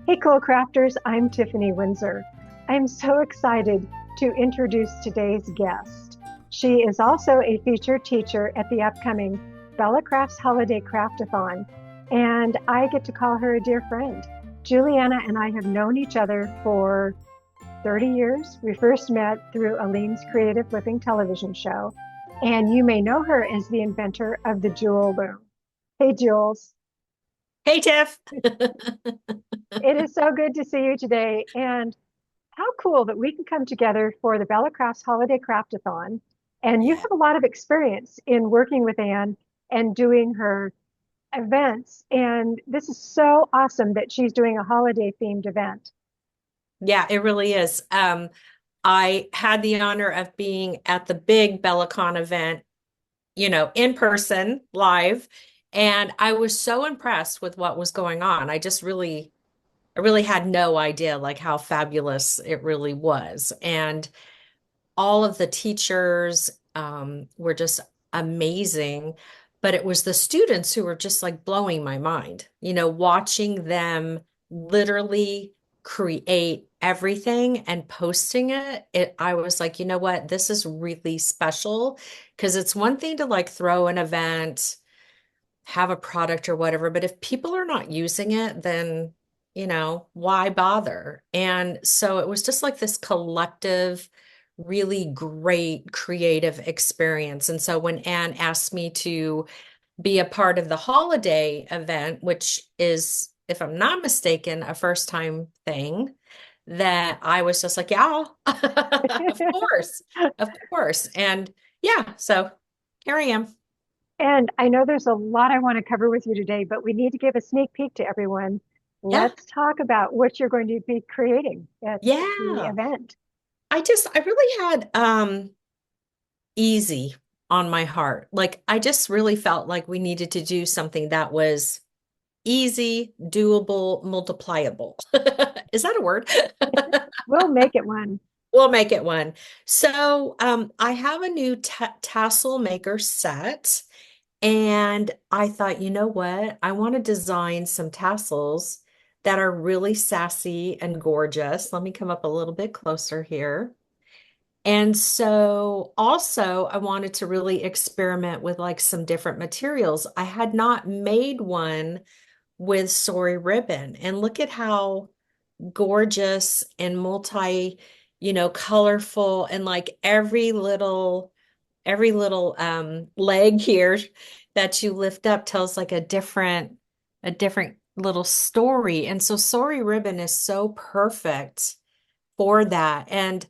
Hey, cool crafters, I'm Tiffany Windsor. I'm so excited to introduce today's guest. She is also a featured teacher at the upcoming Bella Crafts Holiday Craft-a-Thon, and I get to call her a dear friend. Julianna and I have known each other for 30 years. We first met through Aleen's Creative Living television show, and you may know her as the inventor of the Jewel Loom. Hey, Jules. Hey, Tiff. It is so good to see you today. And how cool that we can come together for the Bella Crafts Holiday Craft-a-Thon. And you Yeah. have a lot of experience in working with Anne and doing her events. And this is so awesome that she's doing a holiday themed event. Yeah, it really is. I had the honor of being at the big BellaCon event, in person, live, and I was so impressed with what was going on. I really had no idea like how fabulous it really was. And all of the teachers were just amazing, but it was the students who were just like blowing my mind, watching them literally create everything and posting it. I was like, you know what, this is really special because it's one thing to like throw an event, have a product or whatever, but if people are not using it, then why bother? And so it was just like this collective, really great creative experience. And so when Anne asked me to be a part of the holiday event, which is, if I'm not mistaken, a first time thing, that I was just like, yeah, of course, of course. And yeah, so here I am. And I know there's a lot I want to cover with you today, but we need to give a sneak peek to everyone. Yeah. Let's talk about what you're going to be creating at the Yeah. event. I really had easy on my heart. Like I just really felt like we needed to do something that was easy, doable, multipliable. Is that a word? We'll make it one. We'll make it one. So, I have a new tassel maker set, and I thought, you know what? I want to design some tassels that are really sassy and gorgeous. Let me come up a little bit closer here. And so also I wanted to really experiment with like some different materials. I had not made one with sori ribbon. And look at how gorgeous and colorful, and like every little leg here that you lift up tells like a different little story. And so sori ribbon is so perfect for that. And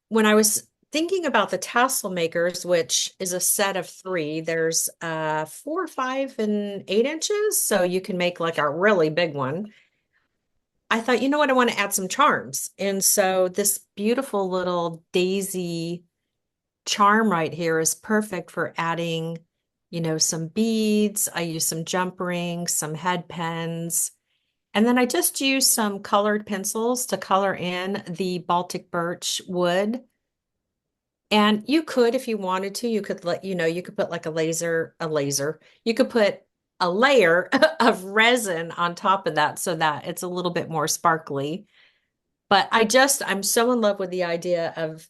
when I was thinking about the tassel makers, which is a set of three, there's 4, 5, and 8 inches. So you can make like a really big one. I thought, you know what, I want to add some charms. And so this beautiful little daisy charm right here is perfect for adding, some beads. I use some jump rings, some head pens. And then I just use some colored pencils to color in the Baltic birch wood. And you could, if you wanted to, you could put like you could put a layer of resin on top of that so that it's a little bit more sparkly. But I'm so in love with the idea of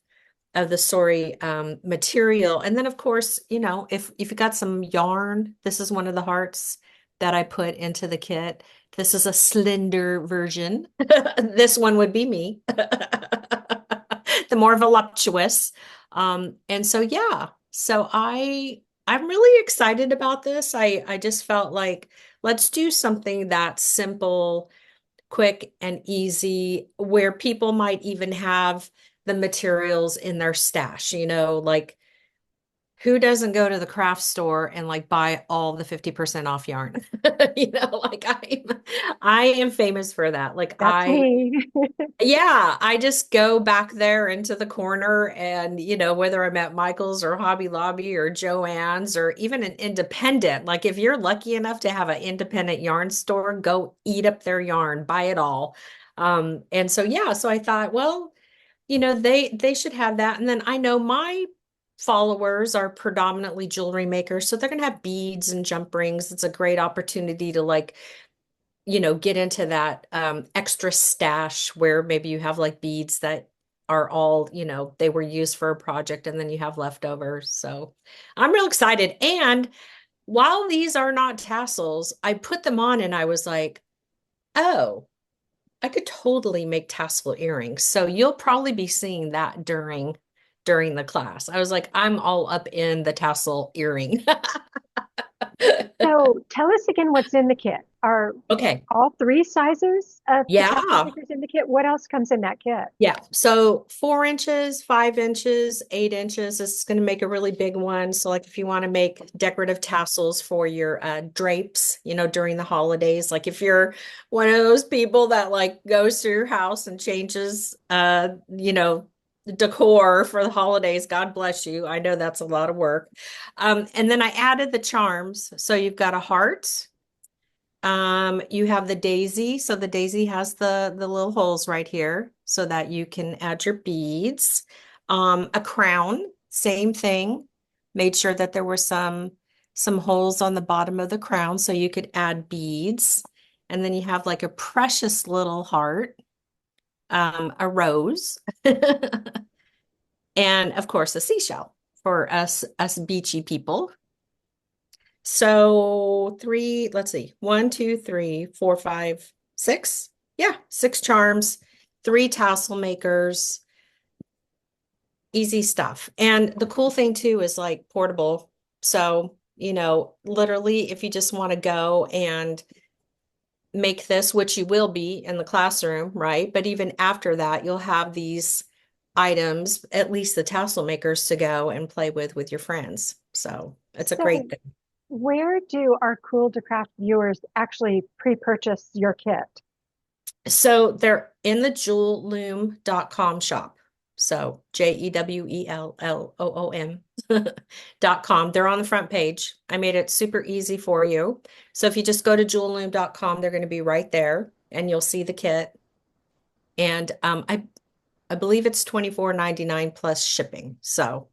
the sori material. And then of course, if you got some yarn, this is one of the hearts that I put into the kit. This is a slender version. This one would be me. The more voluptuous. And so yeah, I'm really excited about this. I just felt like let's do something that's simple, quick, and easy, where people might even have the materials in their stash, like who doesn't go to the craft store and like buy all the 50% off yarn? Like I am famous for that. Like That's me. yeah, I just go back there into the corner and, whether I'm at Michael's or Hobby Lobby or Joann's or even an independent, like if you're lucky enough to have an independent yarn store, go eat up their yarn, buy it all. And so yeah, so I thought, well, they should have that. And then I know my followers are predominantly jewelry makers, so they're gonna have beads and jump rings. It's a great opportunity to like, get into that extra stash where maybe you have like beads that are all, they were used for a project and then you have leftovers. So I'm real excited. And while these are not tassels, I put them on and I was like, oh, I could totally make tassel earrings. So you'll probably be seeing that during the class. I was like, I'm all up in the tassel earring. So tell us again what's in the kit. Are Okay. all three sizes of the tassel Yeah. makers in the kit? What else comes in that kit? Yeah. So 4 inches, 5 inches, 8 inches. This is going to make a really big one. So, like if you want to make decorative tassels for your drapes, during the holidays, like if you're one of those people that like goes through your house and changes, decor for the holidays, God bless you. I know that's a lot of work. And then I added the charms. So you've got a heart. You have the daisy. So the daisy has the little holes right here so that you can add your beads. A crown, same thing. Made sure that there were some holes on the bottom of the crown so you could add beads. And then you have like a precious little heart, a rose, and of course a seashell for us beachy people. So let's see, 1, 2, 3, 4, 5, 6. Yeah, 6 charms, 3 tassel makers, easy stuff. And the cool thing too is like portable. So, literally if you just want to go and make this, which you will be in the classroom, right? But even after that, you'll have these items, at least the tassel makers, to go and play with your friends. So it's a great So thing. where do our Cool to Craft viewers actually pre-purchase your kit? So they're in the jewelloom.com shop. So JEWELLOOM .com. They're on the front page. I made it super easy for you. So if you just go to jewelloom.com, they're going to be right there and you'll see the kit. And I believe it's $24.99 plus shipping. So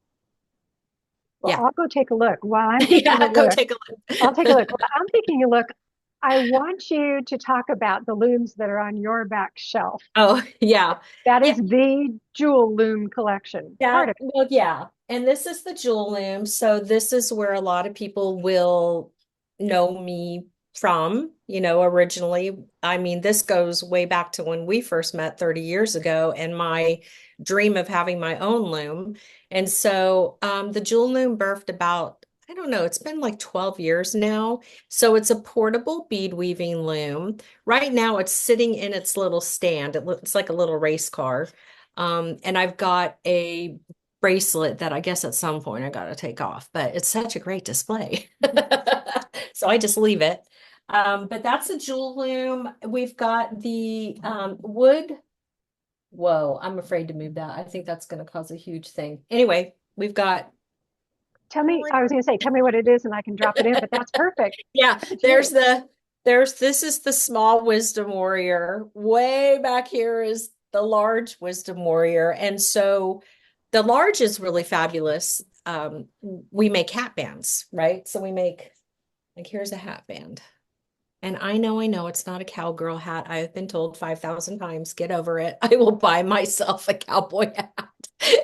Well, yeah. I'll go take a look. While I'm taking a Yeah, go look, take a I'll take a look. look. While I'm taking a look, I want you to talk about the looms that are on your back shelf. Oh, yeah. That Yeah. is the jewel loom collection, part Yeah, of it. well, yeah. And this is the jewel loom. So this is where a lot of people will know me from, originally. I mean, this goes way back to when we first met 30 years ago and my dream of having my own loom. And so the jewel loom birthed about, I don't know, it's been like 12 years now. So it's a portable bead weaving loom. Right now it's sitting in its little stand. It looks like a little race car. And I've got a bracelet that I guess at some point I got to take off, but it's such a great display. So I just leave it. But that's a jewel loom. We've got the wood. Whoa, I'm afraid to move that. I think that's going to cause a huge thing. Anyway, we've got. Tell me, I was going to say, tell me what it is and I can drop it in, but that's perfect. Yeah, Look at you. this is the small wisdom warrior. Way back here is the large wisdom warrior. And so the large is really fabulous. We make hat bands, right? So we make, like, here's a hat band. And I know it's not a cowgirl hat. I have been told 5,000 times, get over it. I will buy myself a cowboy hat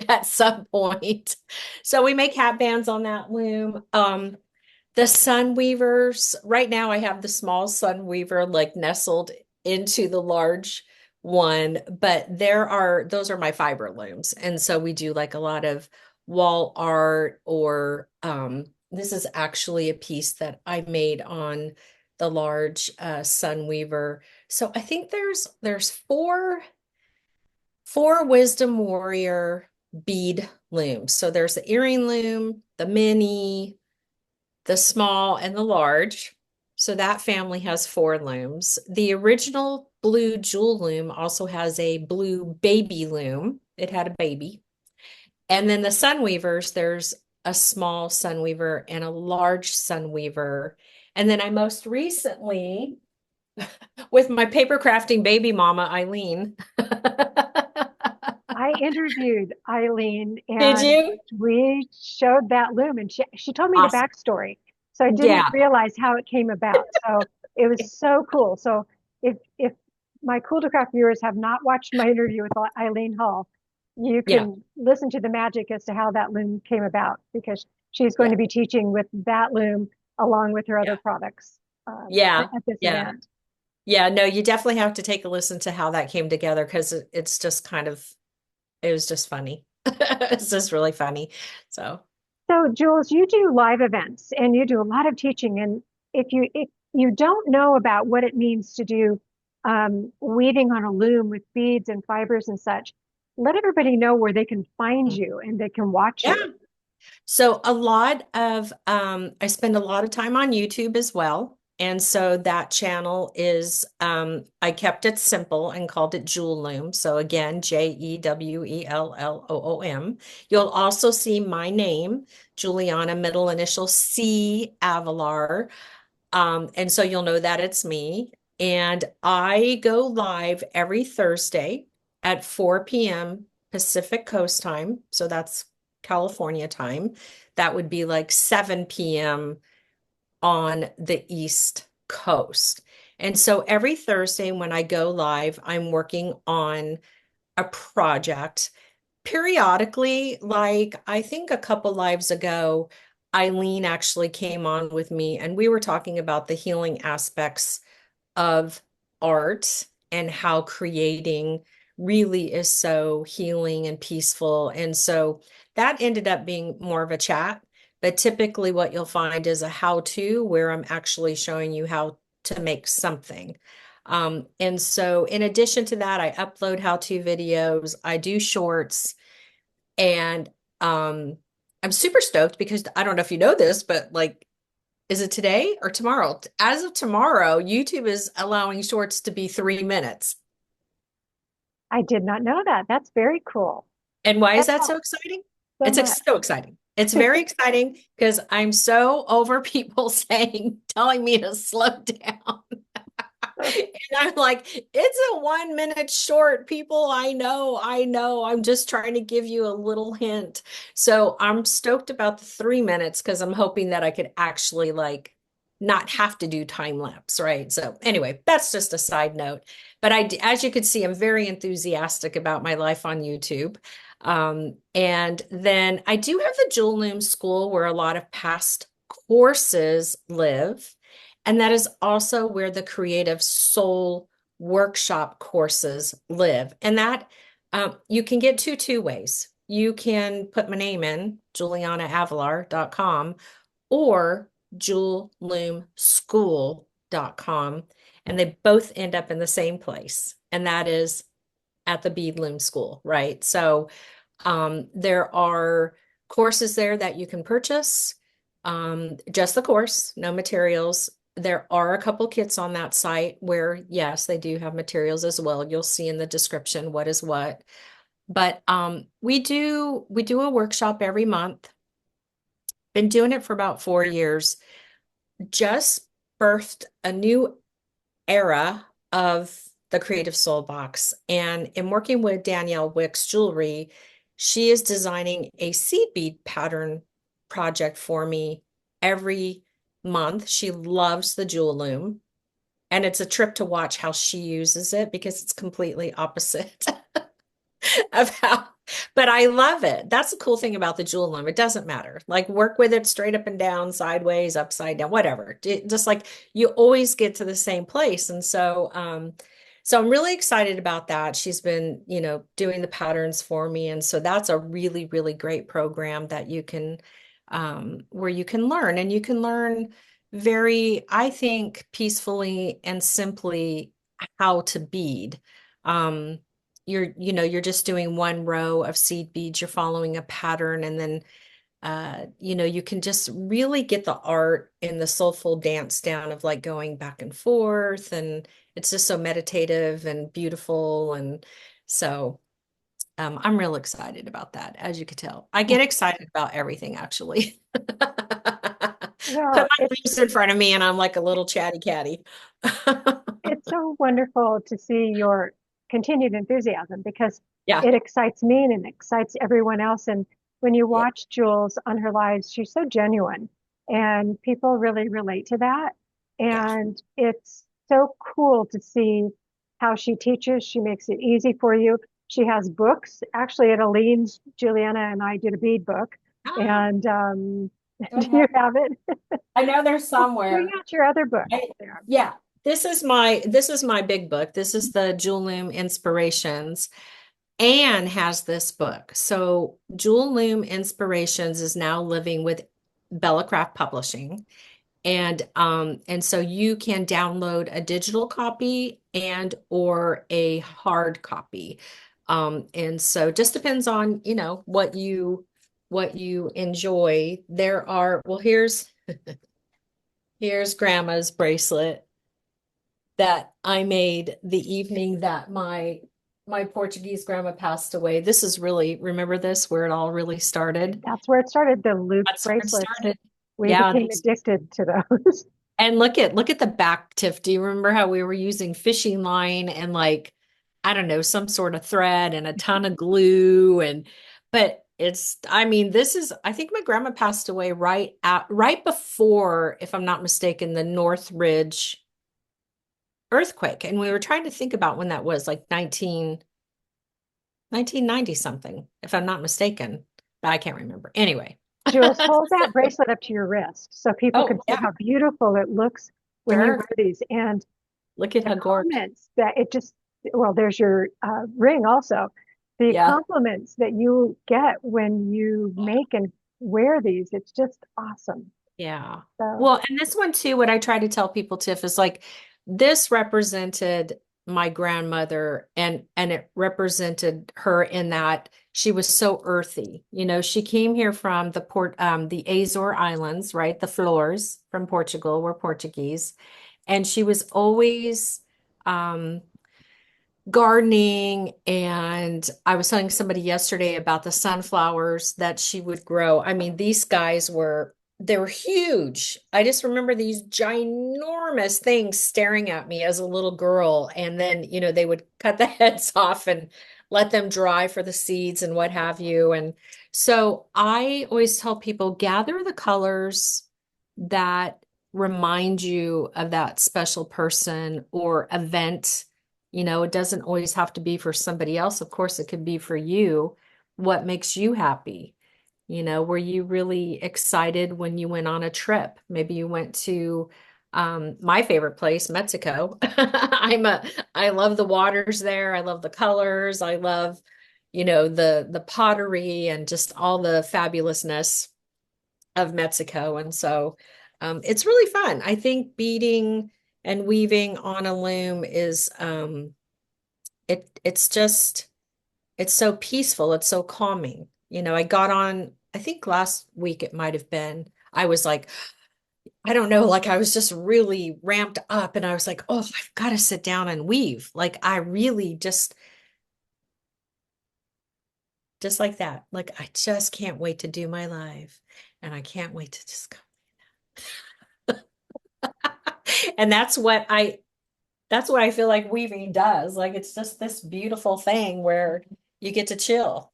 at some point. So we make hat bands on that loom. The sun weavers, right now I have the small sun weaver like nestled into the large one, but those are my fiber looms. And so we do like a lot of wall art or this is actually a piece that I made on the large sun weaver. So I think there's four wisdom warrior bead looms. So there's the earring loom, the mini, the small, and the large. So that family has 4 looms. The original blue jewel loom also has a blue baby loom. It had a baby. And then the sunweavers, there's a small sunweaver and a large sunweaver. And then I most recently, with my paper crafting baby mama, Eileen. I interviewed Eileen Did and you? we showed that loom and she told me the Awesome. backstory. So I didn't Yeah. realize how it came about. So it was so cool. So if my Cool to Craft viewers have not watched my interview with Eileen Hall, you Yeah. can listen to the magic as to how that loom came about because she's going Yeah. to be teaching with that loom along with her other Yeah. products Yeah. at this Yeah. event. Yeah. No, you definitely have to take a listen to how that came together because it's just kind of, it was just funny. It's just really funny. So, So, Jules, you do live events and you do a lot of teaching. And if you don't know about what it means to do weaving on a loom with beads and fibers and such, let everybody know where they can find you and they can watch yeah. you. So a lot of I spend a lot of time on YouTube as well. And so that channel is I kept it simple and called it Jewel Loom. So again, Jewelloom. You'll also see my name, Juliana, middle initial C Avelar. And so you'll know that it's me. And I go live every Thursday at 4 p.m. Pacific Coast time. So that's California time. That would be like 7 p.m. on the East Coast. And so every Thursday when I go live, I'm working on a project. Periodically, like I think a couple lives ago, Eileen actually came on with me and we were talking about the healing aspects of art and how creating really is so healing and peaceful. And so that ended up being more of a chat. But typically, what you'll find is a how to where I'm actually showing you how to make something. And so, in addition to that, I upload how to videos, I do shorts, and I'm super stoked because I don't know if you know this, but like is it today or tomorrow? As of tomorrow, YouTube is allowing shorts to be 3 minutes. I did not know that. That's very cool. And why is That that so helps exciting? so It's much. so exciting. It's very exciting because I'm so over people telling me to slow down. And I'm like, it's a 1 minute short, people. I know. I'm just trying to give you a little hint. So I'm stoked about the 3 minutes because I'm hoping that I could actually like not have to do time lapse, right? So anyway, that's just a side note. But as you can see, I'm very enthusiastic about my life on YouTube. And then I do have the Jewel Loom School where a lot of past courses live. And that is also where the Creative Soul workshop courses live. And that you can get to two ways. You can put my name in, juliannaavelar.com or jewelloomschool.com. And they both end up in the same place. And that is at the Bead Loom School, right? So there are courses there that you can purchase, just the course, no materials. There are a couple kits on that site where, yes, they do have materials as well. You'll see in the description what is what. But we do a workshop every month. Been doing it for about 4 years. Just birthed a new era of the Creative Soul Box. And in working with Danielle Wicks Jewelry, she is designing a seed bead pattern project for me every month. She loves the Jewel Loom. And it's a trip to watch how she uses it because it's completely opposite of how, but I love it. That's the cool thing about the Jewel Loom. It doesn't matter. Like work with it straight up and down, sideways, upside down, whatever. Just like you always get to the same place. And so I'm really excited about that. She's been, doing the patterns for me. And so that's a really, really great program that you can, where you can learn and you can learn very, I think, peacefully and simply how to bead. Um, you're just doing one row of seed beads, you're following a pattern, and then you can just really get the art and the soulful dance down of like going back and forth, and it's just so meditative and beautiful. And so I'm real excited about that, as you could tell. I get excited about everything, actually. Put Well, my leaves in front of me and I'm like a little chatty catty. it's so wonderful to see your continued enthusiasm because Yeah. it excites me and it excites everyone else. And when you Yeah. watch Jules on her lives, she's so genuine and people really relate to that. Yeah. And so cool to see how she teaches. She makes it easy for you. She has books. Actually, at Aline's, Juliana and I did a bead book. Ah, And do I do you have? have it? I know there's Bring somewhere. out your other book I, there. yeah, this is my big book. This is the Jewel Loom Inspirations. Anne has this book. So Jewel Loom Inspirations is now living with Bella Craft Publishing. And so you can download a digital copy and or a hard copy. And so it just depends on, what you enjoy. There are, well, here's grandma's bracelet that I made the evening that my Portuguese grandma passed away. This is really, remember this, where it all really started? That's where it started, the loop That's where it bracelets. started. We Yeah, became these. addicted to those. And look at the back, Tiff. Do you remember how we were using fishing line and like, I don't know, some sort of thread and a ton of glue but I mean, I think my grandma passed away right before, if I'm not mistaken, the Northridge earthquake. And we were trying to think about when that was, like 1990 something, if I'm not mistaken, but I can't remember. Anyway. Jules, hold that bracelet up to your wrist so people can Oh, see yeah, how beautiful it looks when you sure. wear these. And Look at the how gorgeous. comments that it just, well, there's your ring also. The Yeah. compliments that you get when you make and wear these, it's just awesome. Yeah. So Well, and this one too, what I try to tell people, Tiff, is like this represented my grandmother and it represented her in that she was so earthy. She came here from the Azore Islands, right? The Flores from Portugal were Portuguese. And she was always um gardening, and I was telling somebody yesterday about the sunflowers that she would grow. I mean, they were huge. I just remember these ginormous things staring at me as a little girl, and then, they would cut the heads off and let them dry for the seeds and what have you. And so I always tell people gather the colors that remind you of that special person or event. It doesn't always have to be for somebody else. Of course, it could be for you. What makes you happy? Were you really excited when you went on a trip? Maybe you went to my favorite place, Mexico. I love the waters there. I love the colors. I love, the pottery and just all the fabulousness of Mexico. And so it's really fun. I think beading and weaving on a loom is it's so peaceful, it's so calming. I got on, I think last week it might have been, I was like, I don't know, like I was just really ramped up and I was like, oh, I've got to sit down and weave. Like I really just like that. Like I just can't wait to do my live and I can't wait to just go. And that's what I feel like weaving does. Like it's just this beautiful thing where you get to chill.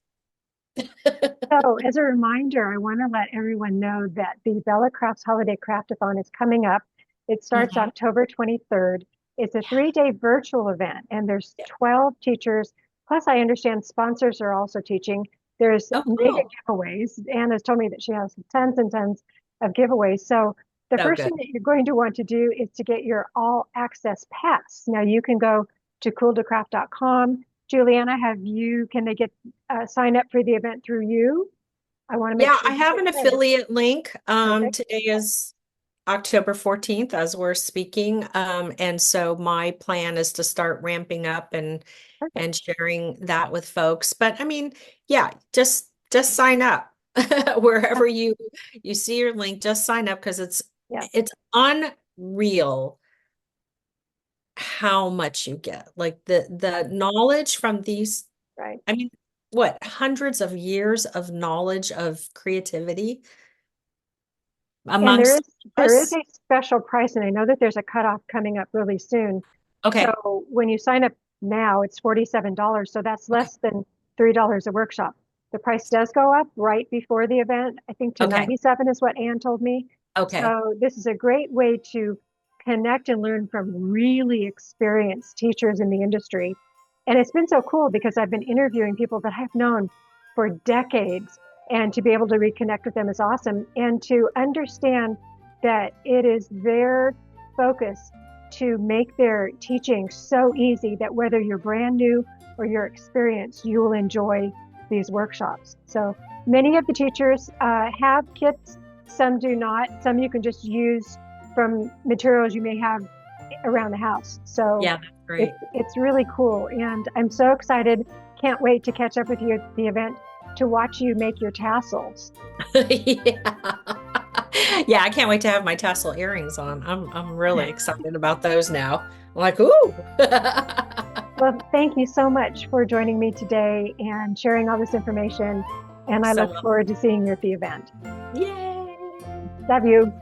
So, as a reminder, I want to let everyone know that the Bella Crafts Holiday Craft-a-Thon is coming up. It starts Mhm. October 23rd. It's a 3-day virtual event, and there's Yeah. 12 teachers. Plus, I understand sponsors are also teaching. There's Oh, mega cool. giveaways. Anna's told me that she has tons and tons of giveaways. So, the So first good. thing that you're going to want to do is to get your all access pass. Now, you can go to cool2craft.com. Juliana, can they get sign up for the event through you? I want to make Yeah, sure I you have get an credit. affiliate link. Perfect. Today is October 14th as we're speaking. And so my plan is to start ramping up and Perfect. sharing that with folks. But I mean, yeah, just sign up Yeah. wherever you see your link, just sign up because it's Yes. it's unreal how much you get. Like the knowledge from these, Right. I mean, what, hundreds of years of knowledge of creativity And amongst there is us. a special price, and I know that there's a cutoff coming up really soon. Okay. So when you sign up now, it's $47. So that's Okay. less than $3 a workshop. The price does go up right before the event, I think to Okay. 97 is what Ann told me. Okay. So this is a great way to connect and learn from really experienced teachers in the industry. And it's been so cool because I've been interviewing people that I've known for decades, and to be able to reconnect with them is awesome. And to understand that it is their focus to make their teaching so easy that whether you're brand new or you're experienced, you will enjoy these workshops. So many of the teachers have kits, some do not. Some you can just use from materials you may have around the house. So Yeah, that's great. it's really cool. And I'm so excited. Can't wait to catch up with you at the event to watch you make your tassels. Yeah. Yeah, I can't wait to have my tassel earrings on. I'm really excited about those now. I'm like, ooh. Well, thank you so much for joining me today and sharing all this information. And I So look forward to seeing you at the event. Yay. Love you.